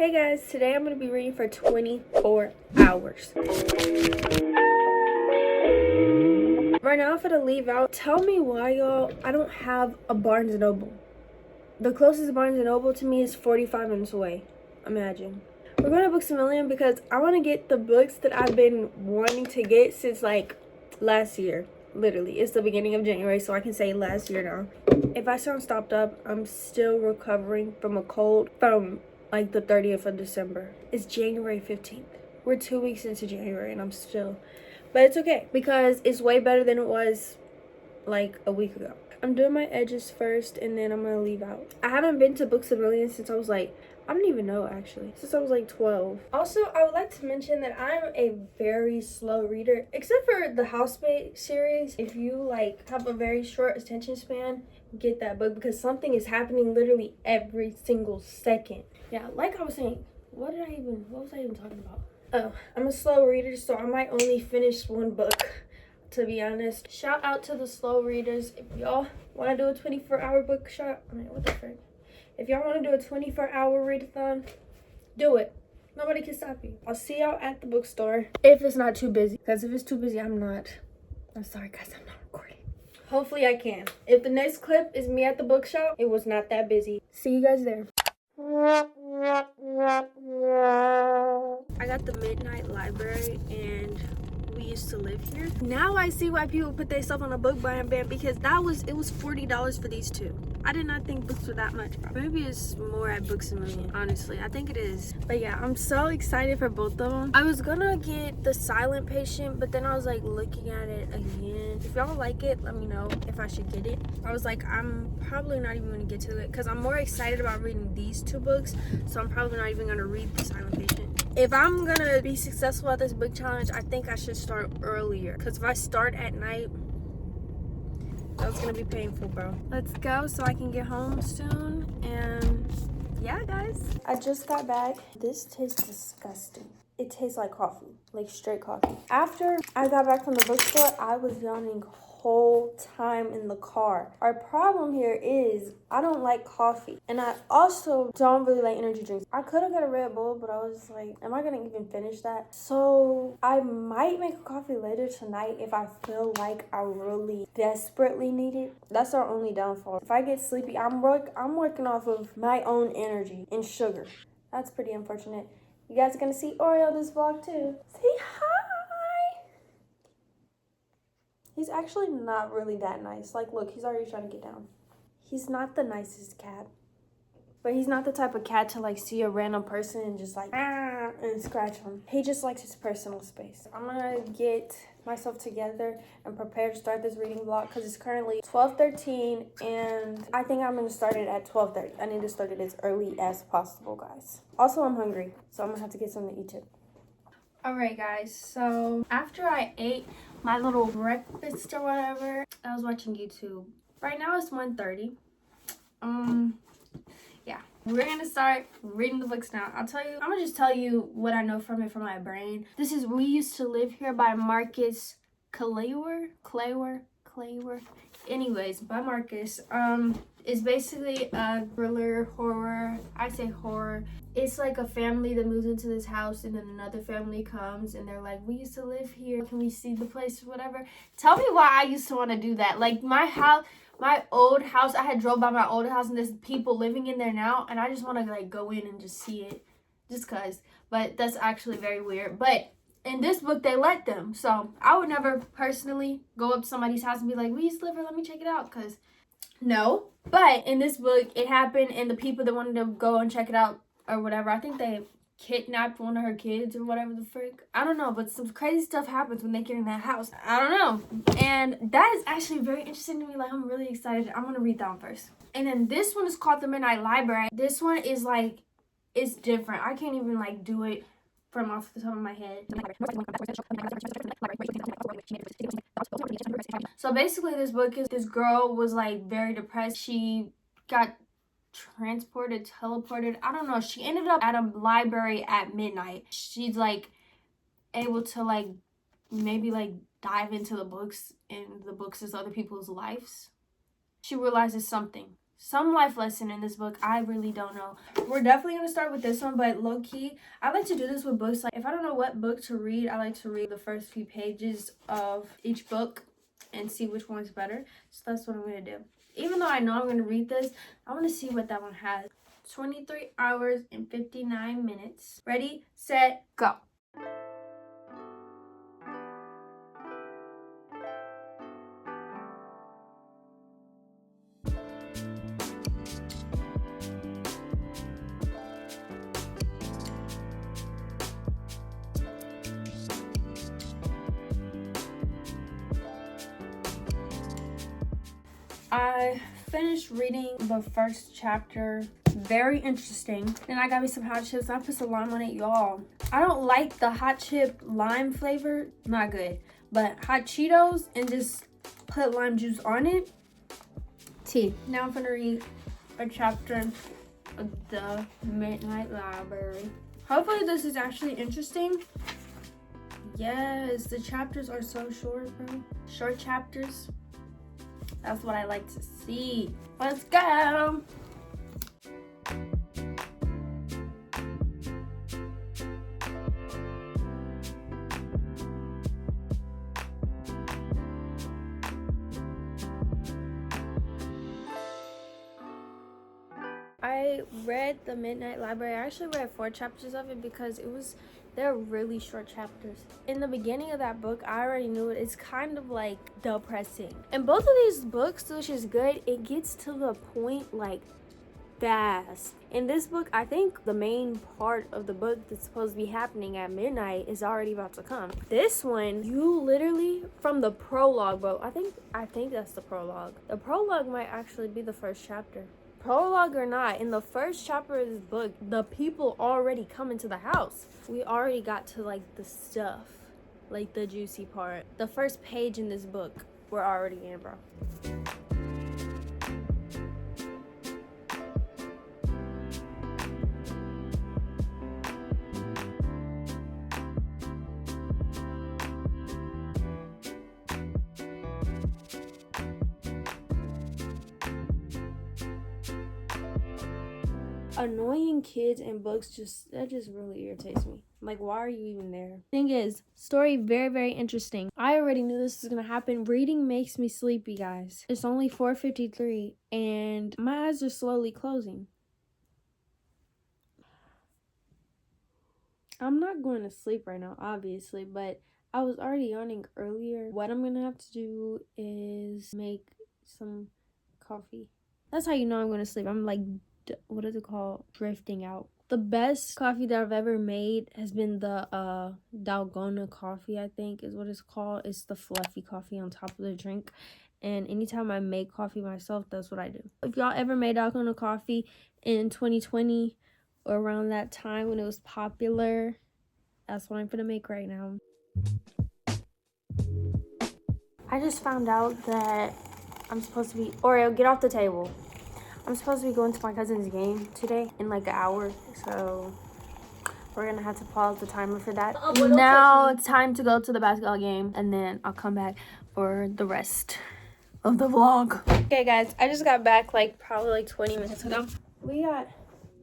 Hey guys, today I'm going to be reading for 24 hours. Right now I'm going to leave out. Tell me why, y'all, I don't have a Barnes & Noble. The closest Barnes & Noble to me is 45 minutes away. Imagine. We're going to Books A Million because I want to get the books that I've been wanting to get since like last year. Literally, it's the beginning of January, so I can say last year now. If I sound stopped up, I'm still recovering from a cold from like the 30th of December. It's January 15th. We're 2 weeks into January and I'm still, but it's okay because it's way better than it was like a week ago. I'm doing my edges first and then I'm gonna leave out. I haven't been to Books A Million since I was like, I don't even know actually, since I was like 12. Also, I would like to mention that I'm a very slow reader, except for the Housemate series. If you like have a very short attention span, get that book because something is happening literally every single second. Yeah, like I was saying, what was I even talking about? Oh, I'm a slow reader, so I might only finish one book, to be honest. Shout out to the slow readers. If y'all want to do a 24-hour book shop, what the frick? If y'all want to do a 24-hour readathon, do it. Nobody can stop you. I'll see y'all at the bookstore if it's not too busy. Because if it's too busy, I'm sorry guys, I'm not recording. Hopefully I can. If the next clip is me at the bookshop, it was not that busy. See you guys there. I got the Midnight Library and we used to live here. Now I see why people put themselves on a book buying ban because it was $40 for these two. I did not think books were that much. Maybe it's more at Books A Million, honestly. I think it is. But yeah, I'm so excited for both of them. I was gonna get The Silent Patient, but then I was like looking at it again. If y'all like it, let me know if I should get it. I was like, I'm probably not even gonna get to it because I'm more excited about reading these two books. So I'm probably not even gonna read The Silent Patient. If I'm gonna be successful at this book challenge, I think I should start earlier. Because if I start at night, that's gonna be painful, bro. Let's go so I can get home soon. And yeah, guys. I just got back. This tastes disgusting. It tastes like coffee, like straight coffee. After I got back from the bookstore, I was yawning whole time in the car. Our problem here is I don't like coffee and I also don't really like energy drinks. I could have got a Red Bull, but I was like, am I gonna even finish that? So I might make a coffee later tonight if I feel like I really desperately need it. That's our only downfall. If I get sleepy, I'm working off of my own energy and sugar. That's pretty unfortunate. You guys are gonna see Oreo this vlog too. Say hi. He's actually not really that nice. Like, look, he's already trying to get down. He's not the nicest cat. But he's not the type of cat to, like, see a random person and just, like, and scratch him. He just likes his personal space. I'm gonna get myself together and prepare to start this reading vlog because it's currently 12:13 and I think I'm gonna start it at 12:30. I need to start it as early as possible, guys. Also, I'm hungry, so I'm gonna have to get something to eat too. Alright guys, so after I ate my little breakfast or whatever, I was watching YouTube. Right now it's 1:30. Yeah, we're gonna start reading the books now. I'm gonna just tell you what I know from it from my brain. This is We Used to Live Here by Marcus Claywar. Anyways, by Marcus. It's basically a thriller horror. I say horror. It's like a family that moves into this house and then another family comes and they're like, we used to live here. Can we see the place or whatever? Tell me why I used to want to do that. Like my old house, I had drove by my old house and there's people living in there now and I just want to like go in and just see it just cause. But that's actually very weird. But in this book, they let them. So I would never personally go up to somebody's house and be like, we used to live here, let me check it out. Because no. But in this book, it happened and the people that wanted to go and check it out or whatever, I think they kidnapped one of her kids or whatever the frick. I don't know, but some crazy stuff happens when they get in that house. I don't know. And that is actually very interesting to me. Like, I'm really excited. I'm going to read that one first. And then this one is called The Midnight Library. This one is like, it's different. I can't even like do it from off the top of my head. So basically this book is, this girl was like very depressed. She got teleported. I don't know. She ended up at a library at midnight. She's like able to like maybe like dive into the books and the books is other people's lives. She realizes something. some life lesson in this book. I really don't know. We're definitely going to start with this one, but low-key, I like to do this with books. Like, if I don't know what book to read, I like to read the first few pages of each book and see which one's better. So that's what I'm going to do. Even though I know I'm going to read this, I want to see what that one has. 23 hours and 59 minutes. Ready, set, go. I finished reading the first chapter. Very interesting. Then I got me some hot chips. I put some lime on it, y'all. I don't like the hot chip lime flavor. Not good. But hot Cheetos and just put lime juice on it. Tea. Now I'm gonna read a chapter of The Midnight Library. Hopefully this is actually interesting. Yes, the chapters are so short, bro. Short chapters. That's what I like to see. Let's go. I read The Midnight Library. I actually read 4 chapters of it because they're really short chapters. In the beginning of that book, I already knew it. It's kind of like depressing. In both of these books, which is good, it gets to the point like fast. In this book, I think the main part of the book that's supposed to be happening at midnight is already about to come. This one, you literally, from the prologue, bro, I think that's the prologue. The prologue might actually be the first chapter. Prologue or not, in the first chapter of this book, the people already come into the house. We already got to like the stuff, like the juicy part. The first page in this book, we're already in, bro. Annoying kids in books that just really irritates me. Like, why are you even there? Thing is, story very, very interesting. I already knew this was gonna happen. Reading makes me sleepy, guys. It's only 4:53 and my eyes are slowly closing. I'm not going to sleep right now, obviously, but I was already yawning earlier. What I'm gonna have to do is make some coffee. That's how you know I'm gonna sleep. I'm like, what is it called? Drifting out. The best coffee that I've ever made has been the Dalgona coffee, I think is what it's called. It's the fluffy coffee on top of the drink. And anytime I make coffee myself, that's what I do. If y'all ever made Dalgona coffee in 2020 or around that time when it was popular, that's what I'm gonna make right now. I just found out that I'm supposed to be, Oreo, get off the table. I'm supposed to be going to my cousin's game today in like an hour, so we're gonna have to pause the timer for that. Now it's time to go to the basketball game, and then I'll come back for the rest of the vlog. Okay, guys, I just got back like probably like 20 minutes ago.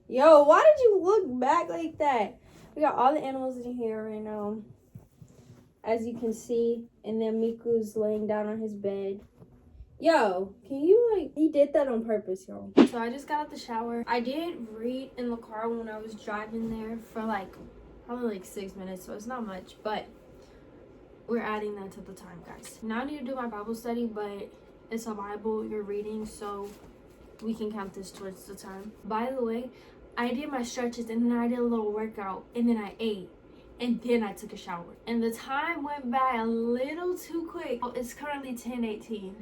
Yo, why did you look back like that? We got all the animals in here right now, as you can see, and then Miku's laying down on his bed. Yo, can you like, he did that on purpose, y'all. So I just got out the shower. I did read in the car when I was driving there for like, probably like 6 minutes, so it's not much, but we're adding that to the time, guys. Now I need to do my Bible study, but it's a Bible you're reading, so we can count this towards the time. By the way, I did my stretches and then I did a little workout and then I ate. And then I took a shower. And the time went by a little too quick. Oh, it's currently 10:18.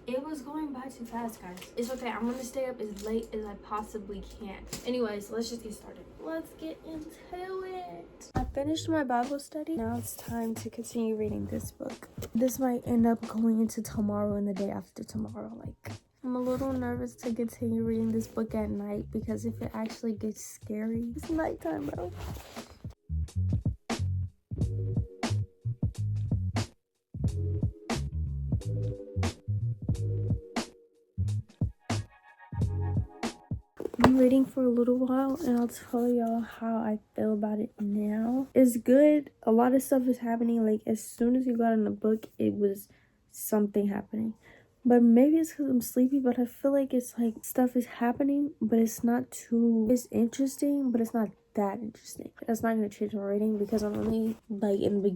It was going by too fast, guys. It's okay. I'm gonna stay up as late as I possibly can. Anyways, let's just get started. Let's get into it. I finished my Bible study. Now it's time to continue reading this book. This might end up going into tomorrow and the day after tomorrow. Like, I'm a little nervous to continue reading this book at night because if it actually gets scary, it's nighttime, bro. been reading for a little while, and I'll tell y'all how I feel about it now. It's good. A lot of stuff is happening. Like, as soon as you got in the book, it was something happening. But maybe it's because I'm sleepy, but I feel like it's like stuff is happening, but it's not too... It's interesting, but it's not that interesting. That's not going to change my rating because I'm only like in the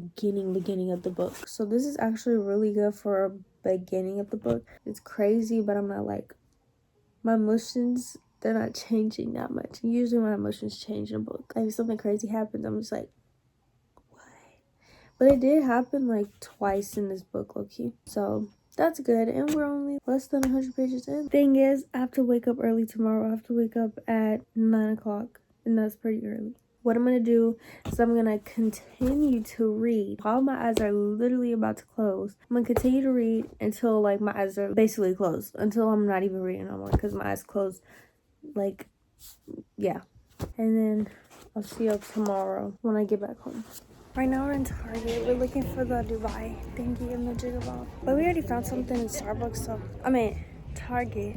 beginning of the book. So this is actually really good for a beginning of the book. It's crazy, but I'm not like... My emotions, they're not changing that much. Usually my emotions change in a book. Like, if something crazy happens, I'm just like, what? But it did happen like twice in this book, low-key. So that's good. And we're only less than 100 pages in. Thing is, I have to wake up early tomorrow. I have to wake up at 9 o'clock. And that's pretty early. What I'm going to do is I'm going to continue to read while my eyes are literally about to close. I'm going to continue to read until like my eyes are basically closed. Until I'm not even reading no more because my eyes closed. Like, yeah. And then I'll see you tomorrow when I get back home. Right now we're in Target. We're looking for the Dubai thingy and the Jigaball. But we already found something in Starbucks, so... I mean, Target.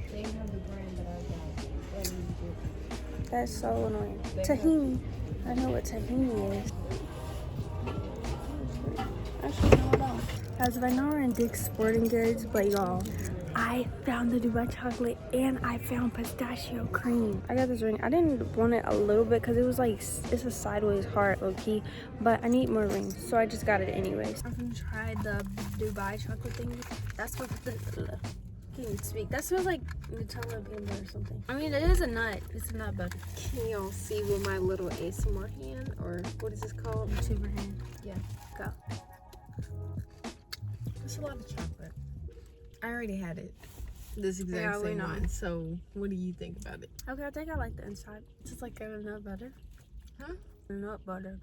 That's so annoying. Tahini. I know what tahini is. Actually, hold on. Guys, right now we're in Dick's Sporting Goods, but y'all, I found the Dubai chocolate and I found pistachio cream. I got this ring. I didn't want it a little bit because it was like, it's a sideways heart, low-key, but I need more rings, so I just got it anyways. I'm gonna try the Dubai chocolate thing. That's what the... Can't even speak. That smells like Nutella peanut butter or something. I mean, it is a nut. It's a nut butter. Can y'all see with my little ASMR hand, or what is this called? YouTuber hand. Yeah. Go. It's a lot of chocolate. I already had it. This exact same one. So, what do you think about it? Okay, I think I like the inside. It's just like a nut butter. Huh? Nut butter.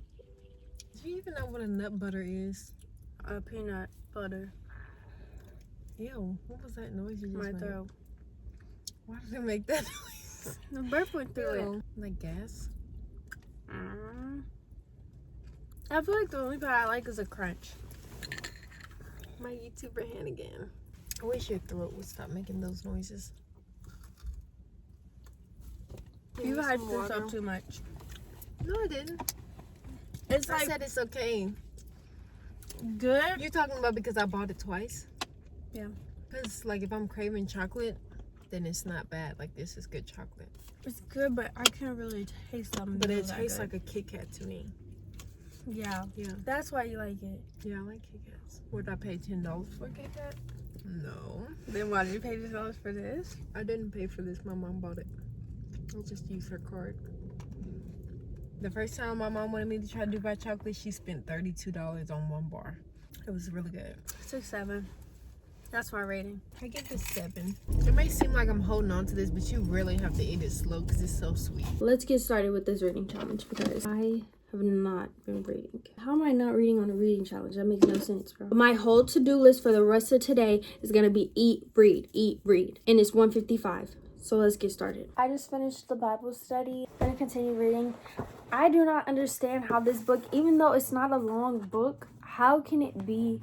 Do you even know what a nut butter is? Peanut butter. Ew, what was that noise you just My made? throat. Why did it make that noise? The bird went through it. Like gas? I feel like the only part I like is a crunch. My YouTuber hand again. I wish your throat would stop making those noises. You hyped this up too much. No, I didn't. It's I said it's okay. Good. You're talking about because I bought it twice? Yeah. Because, like, if I'm craving chocolate, then it's not bad. Like, this is good chocolate. It's good, but I can't really taste them. But it tastes like a Kit Kat to me. Yeah. Yeah. That's why you like it. Yeah, I like Kit Kats. Would I pay $10 for a Kit Kat? No. Then why did you pay $10 for this? I didn't pay for this. My mom bought it. I just used her card. The first time my mom wanted me to try Dubai chocolate, she spent $32 on one bar. It was really good. 6-7. That's my rating. I give this 7. It may seem like I'm holding on to this, but you really have to eat it slow because it's so sweet. Let's get started with this reading challenge because I have not been reading. How am I not reading on a reading challenge? That makes no sense, bro. My whole to-do list for the rest of today is going to be eat, read, and it's 1:55. So let's get started. I just finished the Bible study. I'm going to continue reading. I do not understand how this book, even though it's not a long book, how can it be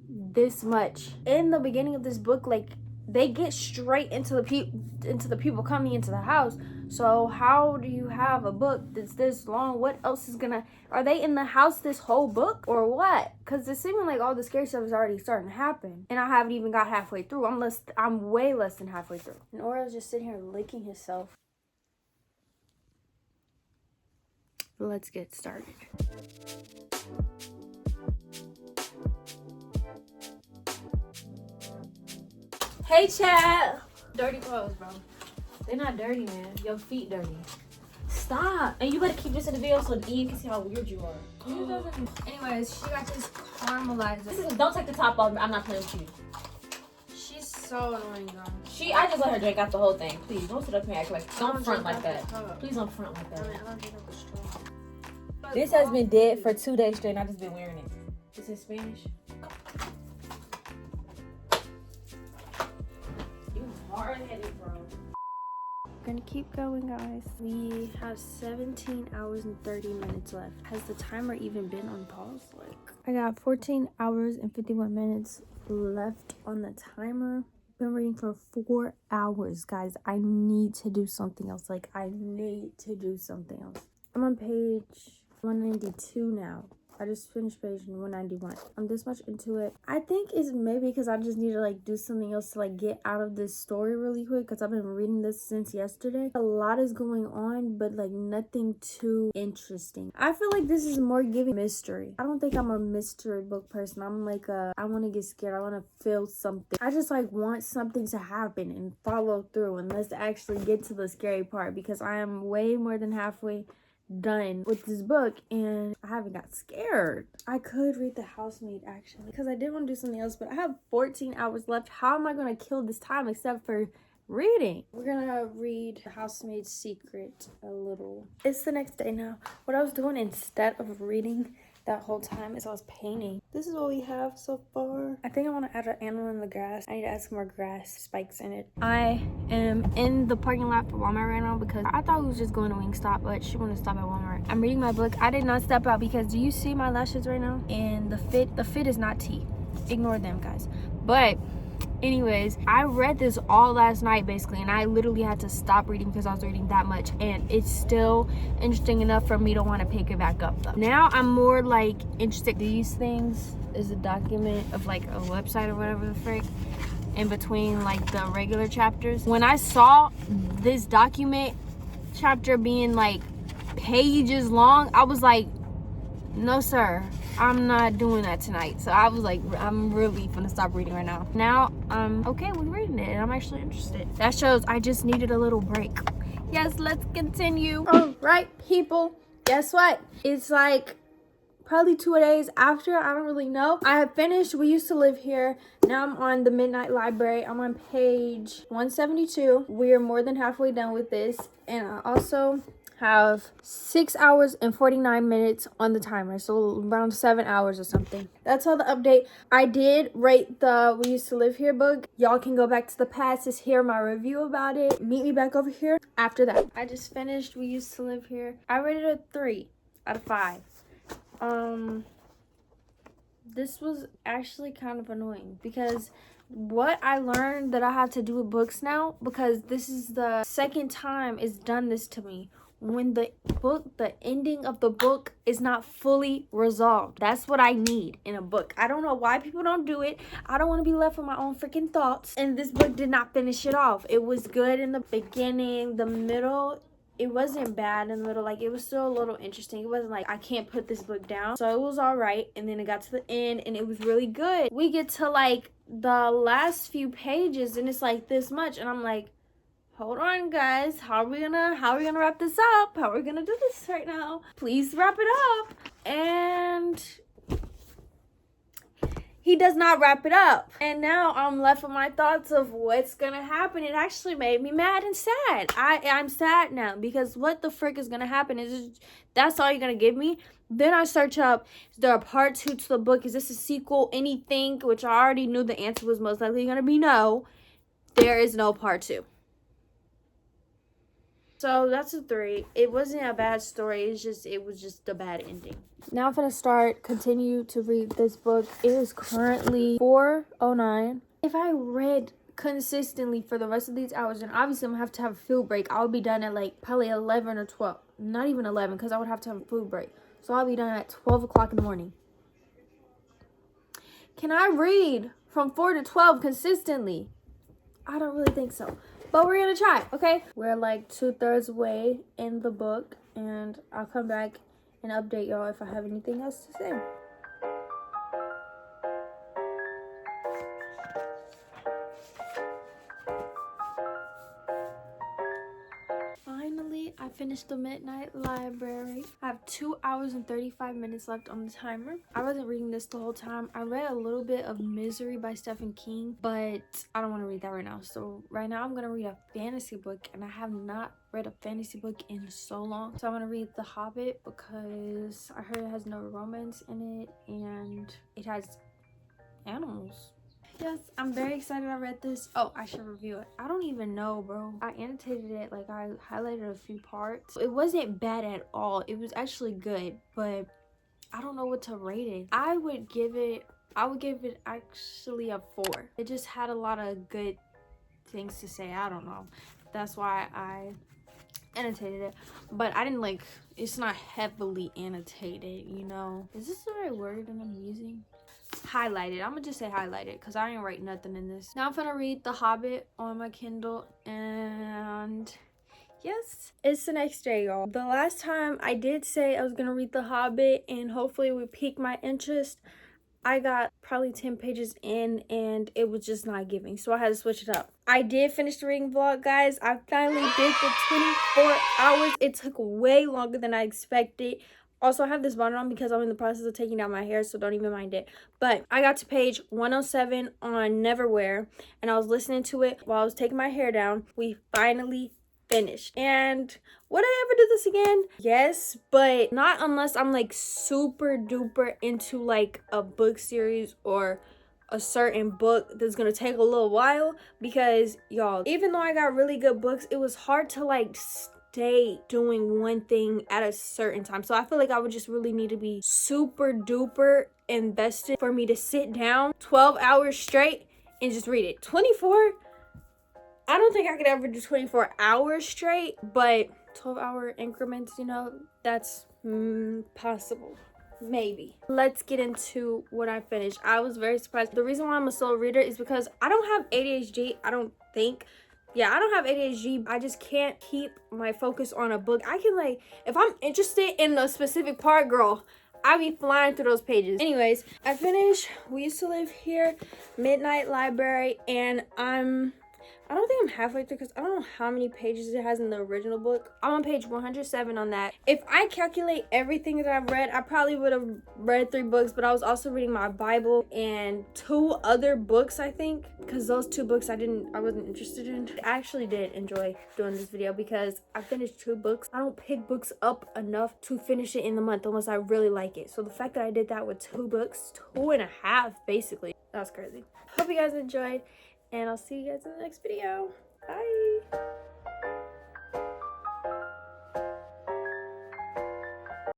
this much? In the beginning of this book, like, they get straight into the people coming into the house. So how do you have a book that's this long? What else is gonna... Are they in the house this whole book or what? Because it's seeming like all the scary stuff is already starting to happen. And I haven't even got halfway through. I'm way less than halfway through. And Oreo's just sitting here licking himself. Let's get started. Hey, chat. Dirty clothes, bro. They're not dirty, man. Your feet dirty. Stop. And you better keep this in the video so Ian can see how weird you are. Anyways, she got this caramelizer. Don't take the top off. I'm not playing with you. She's so annoying, though. I just let her drink out the whole thing. Please, don't sit up here and act like... Don't front like that. Cup. Please don't front like that. I don't think it was strong. This has been dead for 2 days straight and I just been wearing it. This is Spanish. You hard-headed, bro. We're gonna keep going, guys. We have 17 hours and 30 minutes left. Has the timer even been on pause? Like, I got 14 hours and 51 minutes left on the timer. been reading for 4 hours, guys. I need to do something else. Like, I need to do something else. I'm on page 192 now. I just finished page 191. I'm this much into it. I think it's maybe because I just need to like do something else to like get out of this story really quick, because I've been reading this since yesterday. A lot is going on, but like nothing too interesting. I feel like this is more giving mystery. I don't think I'm a mystery book person. I'm like I want to get scared. I want to feel something. I just like want something to happen and follow through, and let's actually get to the scary part, because I am way more than halfway done with this book and I haven't got scared. I could read The Housemaid actually, because I did want to do something else, but I have 14 hours left. How am I going to kill this time except for reading? We're gonna read The Housemaid's Secret a little. It's the next day now. What I was doing instead of reading that whole time is I was painting. This is what we have so far. I think I want to add an animal in the grass. I need to add some more grass spikes in it. I am in the parking lot for Walmart right now because I thought we was just going to Wingstop, but she wanted to stop at Walmart. I'm reading my book. I did not step out because do you see my lashes right now? And the fit is not tea. Ignore them, guys. But anyways, I read this all last night basically, and I literally had to stop reading because I was reading that much, and it's still interesting enough for me to want to pick it back up though. Now I'm more like interested. These things is a document of like a website or whatever the frick in between like the regular chapters. When I saw this document chapter being like pages long, I was like, no sir, I'm not doing that tonight. So I was like, I'm really gonna stop reading right now. Now I'm okay with reading it and I'm actually interested. That shows I just needed a little break. Yes, let's continue. All right, people, guess what? It's like probably 2 days after, I don't really know. I have finished We Used to Live Here. Now I'm on The Midnight Library. I'm on page 172. We are more than halfway done with this, and I also have 6 hours and 49 minutes on the timer, so around 7 hours or something. That's all the update. I did rate the We Used to Live Here book. Y'all can go back to the past to hear my review about it. Meet me back over here after that. I just finished We Used to Live Here. I rated it a 3 out of 5. This was actually kind of annoying because what I learned that I have to do with books now, because this is the second time it's done this to me. When the ending of the book is not fully resolved. That's what I need in a book. I don't know why people don't do it. I don't want to be left with my own freaking thoughts. And this book did not finish it off. It was good in the beginning, the middle. It wasn't bad in the middle. Like, it was still a little interesting. It wasn't like I can't put this book down. So it was all right. And then it got to the end and it was really good. We get to like the last few pages and it's like this much. And I'm like, hold on, guys. How are we gonna wrap this up? How are we gonna do this right now? Please wrap it up. And he does not wrap it up. And now I'm left with my thoughts of what's gonna happen. It actually made me mad and sad. I'm sad now because what the frick is gonna happen? Is that's all you're gonna give me? Then I search up, is there a part 2 to the book? Is this a sequel? Anything? Which I already knew the answer was most likely gonna be no. There is no part 2. So that's a 3. It wasn't a bad story. It was just a bad ending. Now I'm gonna continue to read this book. It is currently 4:09. If I read consistently for the rest of these hours, then obviously I'm gonna have to have a food break. I'll be done at like probably 11 or 12. Not even 11, because I would have to have a food break. So I'll be done at 12 o'clock in the morning. Can I read from 4 to 12 consistently? I don't really think so. But we're gonna try, okay? We're like 2/3 way in the book, and I'll come back and update y'all if I have anything else to say. Finally, I finished The Midnight Library. I have 2 hours and 35 minutes left on the timer. I wasn't reading this the whole time. I read a little bit of Misery by Stephen King, but I don't want to read that right now. So right now I'm going to read a fantasy book, and I have not read a fantasy book in so long. So I'm going to read The Hobbit because I heard it has no romance in it, and it has animals. Yes, I'm very excited I read this. Oh, I should review it. I don't even know, bro. I annotated it, like I highlighted a few parts. It wasn't bad at all. It was actually good, but I don't know what to rate it. I would give it actually a 4. It just had a lot of good things to say. I don't know. That's why I annotated it, but I didn't like, it's not heavily annotated, you know. Is this the right word that I'm using? Highlighted. I'm gonna just say highlighted because I didn't write nothing in this. Now I'm gonna read The Hobbit on my Kindle, and yes, it's the next day, y'all. The last time I did say I was gonna read The Hobbit and hopefully it would pique my interest, I got probably 10 pages in and it was just not giving, so I had to switch it up. I did finish the reading vlog, guys. I finally did the 24 hours. It took way longer than I expected. Also, I have this bonnet on because I'm in the process of taking out my hair, so don't even mind it. But I got to page 107 on Neverwhere, and I was listening to it while I was taking my hair down. We finally finished. And would I ever do this again? Yes, but not unless I'm like super duper into like a book series or a certain book that's gonna take a little while, because y'all, even though I got really good books, it was hard to like stay doing one thing at a certain time. So I feel like I would just really need to be super duper invested for me to sit down 12 hours straight and just read it. 24, I don't think I could ever do 24 hours straight, but 12-hour increments, you know, that's possible. Maybe. Let's get into what I finished. I was very surprised. The reason why I'm a slow reader is because I don't have ADHD, I don't think. Yeah, I don't have ADHD. I just can't keep my focus on a book. I can, like, if I'm interested in a specific part, girl, I be flying through those pages. Anyways, I finished We Used to Live Here, Midnight Library, and I don't think I'm halfway through because I don't know how many pages it has in the original book. I'm on page 107 on that. If I calculate everything that I've read, I probably would have read 3 books, but I was also reading my Bible and 2 other books, I think, because those 2 books I wasn't interested in. I actually did enjoy doing this video because I finished 2 books. I don't pick books up enough to finish it in the month unless I really like it. So the fact that I did that with 2 books, 2.5 basically, that was crazy. Hope you guys enjoyed, and I'll see you guys in the next video. Bye.